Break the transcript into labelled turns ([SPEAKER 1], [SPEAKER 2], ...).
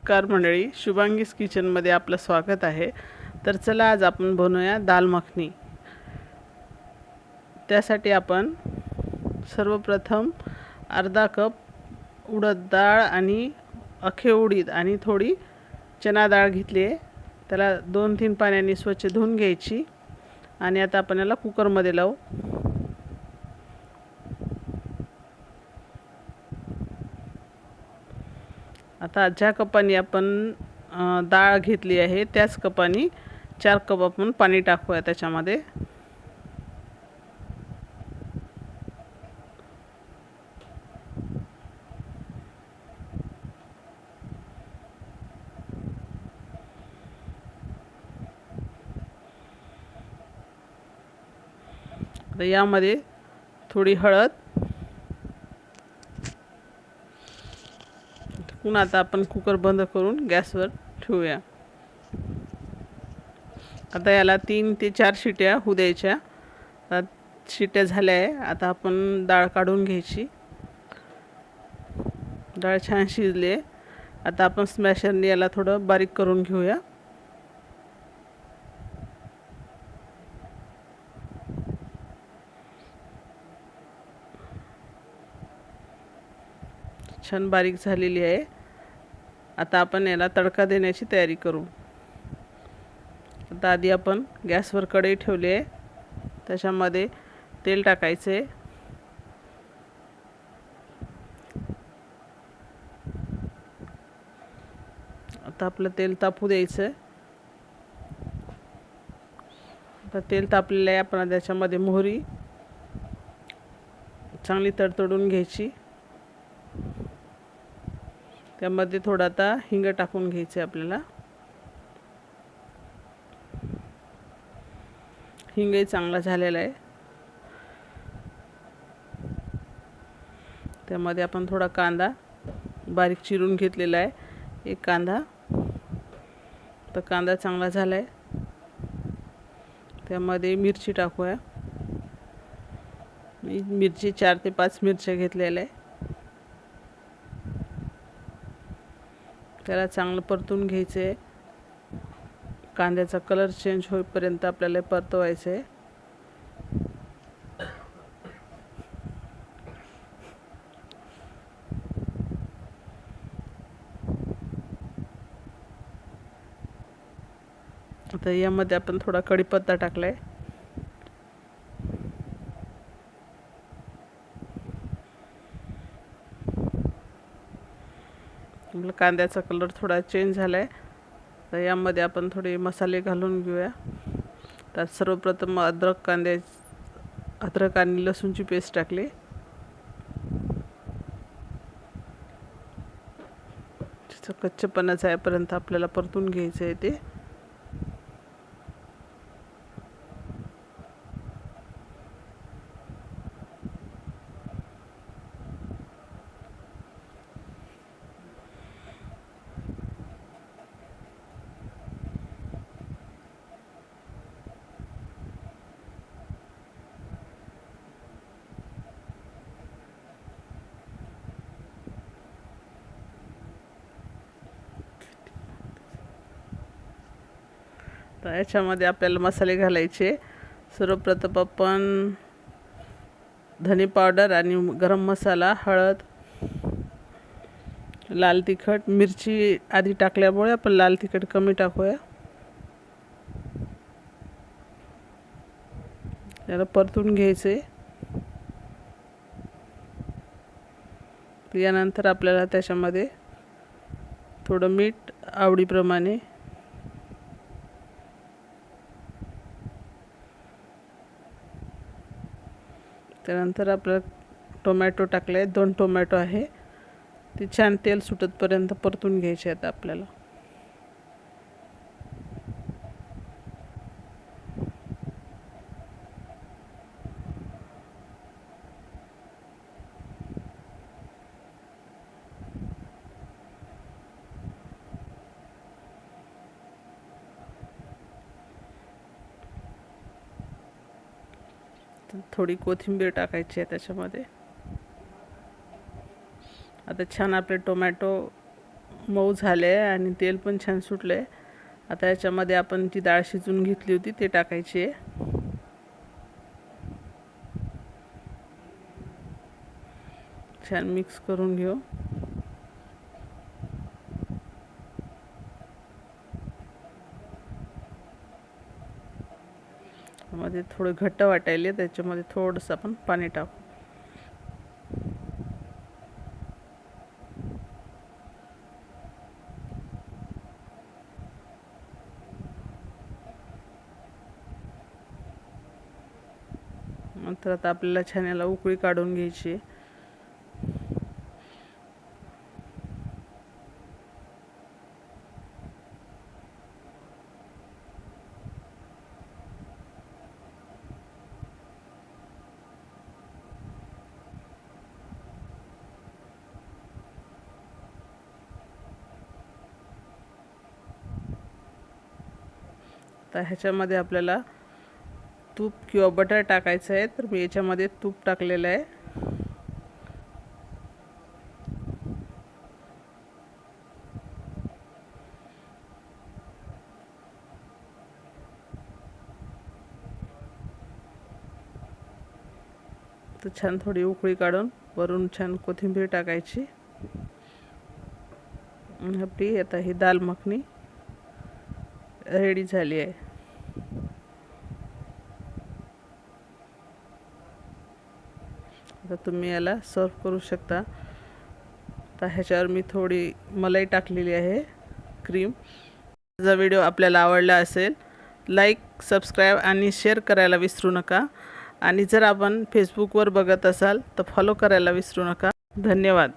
[SPEAKER 1] नमस्कार मंडळी, शुभांगीज किचनमध्ये आपलं स्वागत आहे. तर चला आज आपण बनवूया दाल मखनी. त्यासाठी आपण सर्वप्रथम अर्धा कप उडद डाळ आणि अख्खे उडीद आणि थोडी चना डाळ घेतली आहे. त्याला 2-3 पाण्याने स्वच्छ धुवून घ्यायची आणि आता आपण याला कुकरमध्ये लावू. आता ज्या कपाने आपण डाळ घेतली आहे त्याच कपाने 4 कप आपण पाणी टाकूया त्याच्यामध्ये. आता यामध्ये थोडी हळद टाकून आता आपण कुकर बंद करून गॅसवर ठेवूया. आता याला 3 ते 4 शिट्या होऊ द्यायच्या. आता शिट्या झाल्या आहे. आता आपण डाळ काढून घ्यायची. डाळ छान शिजली आहे. आता आपण स्मॅशरने याला थोडं बारीक करून घेऊया. छान बारीक झालेली आहे. आता आपण याला तडका देण्याची तयारी करू. आता आधी आपण गॅसवर कढई ठेवली आहे. त्याच्यामध्ये तेल टाकायचे. आता आपलं तेल तापू द्यायचं. आता तेल तापलेलं आहे. आपण त्याच्यामध्ये मोहरी चांगली तडतडून घ्यायची. त्यामध्ये थोडा आता हिंग टाकून घ्यायचे आपल्याला. हिंगही चांगला झालेला आहे. त्यामध्ये आपण थोडा कांदा बारीक चिरून घेतलेला आहे. एक कांदा. तर कांदा चांगला झाला आहे. त्यामध्ये मिरची टाकूया. मिरची 4 ते 5 मिरच्या घेतलेल्या आहे. त्याला चांगलं परतून घ्यायचं आहे. कांद्याचा कलर चेंज होईपर्यंत आपल्याला परतवायचं आहे. आता यामध्ये आपण थोडा कढीपत्ता टाकलाय. आपला कांद्याचा कलर थोडा चेंज झाला आहे. तर यामध्ये आपण थोडे मसाले घालून घेऊया. त्यात सर्वप्रथम अद्रक आणि लसूणची पेस्ट टाकली. त्याचं कच्चेपणा जाईपर्यंत आपल्याला परतून घ्यायचं आहे ते. तर याच्यामध्ये आपल्याला मसाले घालायचे. सर्वप्रथम आपण धने पावडर आणि गरम मसाला, हळद, लाल तिखट, मिरची आधी टाकल्यामुळे आपण लाल तिखट कमी टाकूया. याला परतून घ्यायचे. यानंतर आपल्याला त्याच्यामध्ये थोडं मीठ आवडीप्रमाणे, त्यानंतर आपल्याला टोमॅटो टाकले. 2 टोमॅटो आहे. ते छान तेल सुटतपर्यंत परतून घ्यायचे आहेत आपल्याला. थोडी कोथिंबीर टाकायची आहे त्याच्यामध्ये. आता छान आपले टोमॅटो मऊ झाले आणि तेल पण छान सुटले. आता याच्यामध्ये आपण ती डाळ शिजवून घेतली होती ते टाकायची आहे. छान मिक्स करून घेऊ. मध्ये थोडं घट्ट वाटायले त्याच्यामध्ये थोडंसं आपण पाणी टाकू. नंतर आता आपल्याला छान याला उकळी काढून घ्यायची. तर ह्याच्यामध्ये आपल्याला तूप किंवा बटर टाकायचं आहे. तर मी याच्यामध्ये तूप टाकलेलं आहे. तर छान थोडी उकळी काढून वरून छान कोथिंबीर टाकायची. आपली आता ही दाल मखनी रेडी झाली आहे. आता तुम्ही याला सर्व करू शकता. तर ह्याच्यावर मी थोडी मलाई टाकलेली आहे, क्रीम. माझा व्हिडिओ आपल्याला आवडला असेल लाईक, सबस्क्राईब आणि शेअर करायला विसरू नका. आणि जर आपण फेसबुकवर बघत असाल तर फॉलो करायला विसरू नका. धन्यवाद.